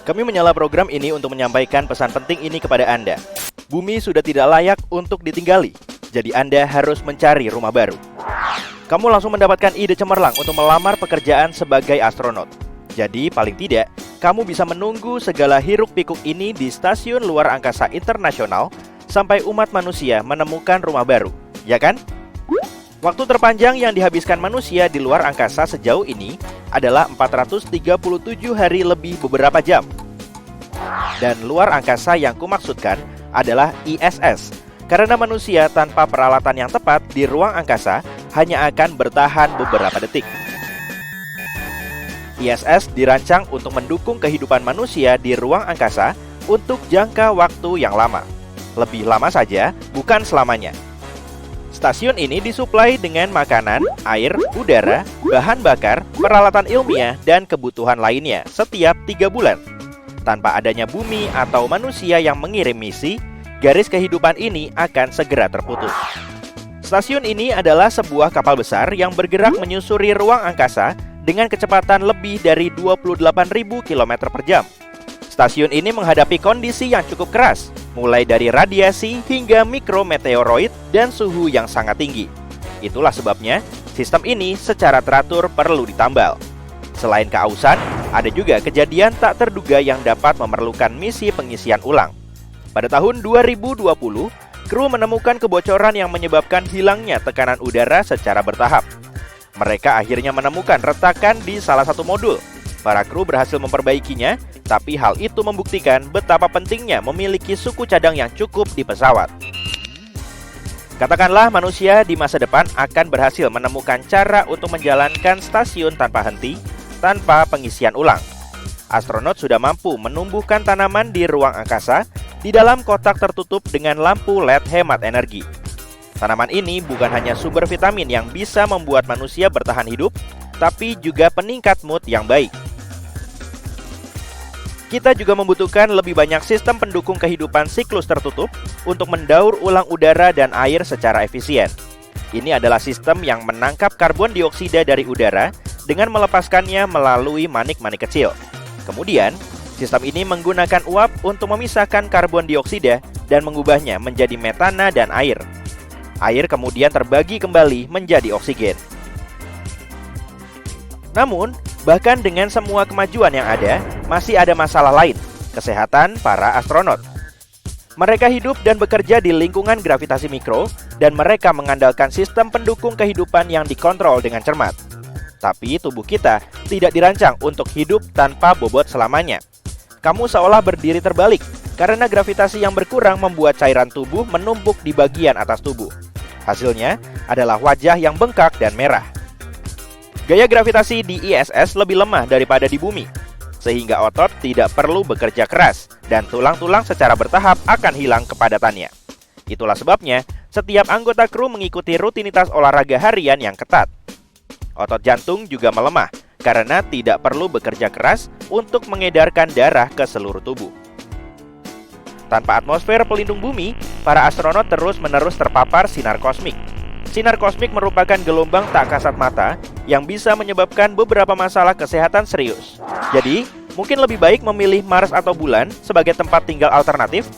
Kami menyala program ini untuk menyampaikan pesan penting ini kepada Anda. Bumi sudah tidak layak untuk ditinggali, jadi Anda harus mencari rumah baru. Kamu langsung mendapatkan ide cemerlang untuk melamar pekerjaan sebagai astronot. Jadi paling tidak, kamu bisa menunggu segala hiruk-pikuk ini di Stasiun Luar Angkasa Internasional sampai umat manusia menemukan rumah baru, ya kan? Waktu terpanjang yang dihabiskan manusia di luar angkasa sejauh ini adalah 437 hari lebih beberapa jam. Dan luar angkasa yang kumaksudkan adalah ISS, karena manusia tanpa peralatan yang tepat di ruang angkasa hanya akan bertahan beberapa detik. ISS dirancang untuk mendukung kehidupan manusia di ruang angkasa untuk jangka waktu yang lama. Lebih lama saja, bukan selamanya. Stasiun ini disuplai dengan makanan, air, udara, bahan bakar, peralatan ilmiah, dan kebutuhan lainnya setiap 3 bulan. Tanpa adanya bumi atau manusia yang mengirim misi, garis kehidupan ini akan segera terputus. Stasiun ini adalah sebuah kapal besar yang bergerak menyusuri ruang angkasa dengan kecepatan lebih dari 28.000 km per jam. Stasiun ini menghadapi kondisi yang cukup keras, mulai dari radiasi hingga mikrometeoroid dan suhu yang sangat tinggi. Itulah sebabnya sistem ini secara teratur perlu ditambal. Selain keausan, ada juga kejadian tak terduga yang dapat memerlukan misi pengisian ulang. Pada tahun 2020, kru menemukan kebocoran yang menyebabkan hilangnya tekanan udara secara bertahap. Mereka akhirnya menemukan retakan di salah satu modul. Para kru berhasil memperbaikinya, tapi hal itu membuktikan betapa pentingnya memiliki suku cadang yang cukup di pesawat. Katakanlah manusia di masa depan akan berhasil menemukan cara untuk menjalankan stasiun tanpa henti, tanpa pengisian ulang. Astronot sudah mampu menumbuhkan tanaman di ruang angkasa di dalam kotak tertutup dengan lampu LED hemat energi. Tanaman ini bukan hanya sumber vitamin yang bisa membuat manusia bertahan hidup, tapi juga peningkat mood yang baik. Kita juga membutuhkan lebih banyak sistem pendukung kehidupan siklus tertutup untuk mendaur ulang udara dan air secara efisien. Ini adalah sistem yang menangkap karbon dioksida dari udara dengan melepaskannya melalui manik-manik kecil. Kemudian, sistem ini menggunakan uap untuk memisahkan karbon dioksida dan mengubahnya menjadi metana dan air. Air kemudian terbagi kembali menjadi oksigen. Namun, bahkan dengan semua kemajuan yang ada, masih ada masalah lain, kesehatan para astronot. Mereka hidup dan bekerja di lingkungan gravitasi mikro, dan mereka mengandalkan sistem pendukung kehidupan yang dikontrol dengan cermat. Tapi tubuh kita tidak dirancang untuk hidup tanpa bobot selamanya. Kamu seolah berdiri terbalik, karena gravitasi yang berkurang membuat cairan tubuh menumpuk di bagian atas tubuh. Hasilnya adalah wajah yang bengkak dan merah. Gaya gravitasi di ISS lebih lemah daripada di bumi, sehingga otot tidak perlu bekerja keras dan tulang-tulang secara bertahap akan hilang kepadatannya. Itulah sebabnya setiap anggota kru mengikuti rutinitas olahraga harian yang ketat. Otot jantung juga melemah karena tidak perlu bekerja keras untuk mengedarkan darah ke seluruh tubuh. Tanpa atmosfer pelindung bumi, para astronot terus-menerus terpapar sinar kosmik. Sinar kosmik merupakan gelombang tak kasat mata yang bisa menyebabkan beberapa masalah kesehatan serius. Jadi, mungkin lebih baik memilih Mars atau bulan sebagai tempat tinggal alternatif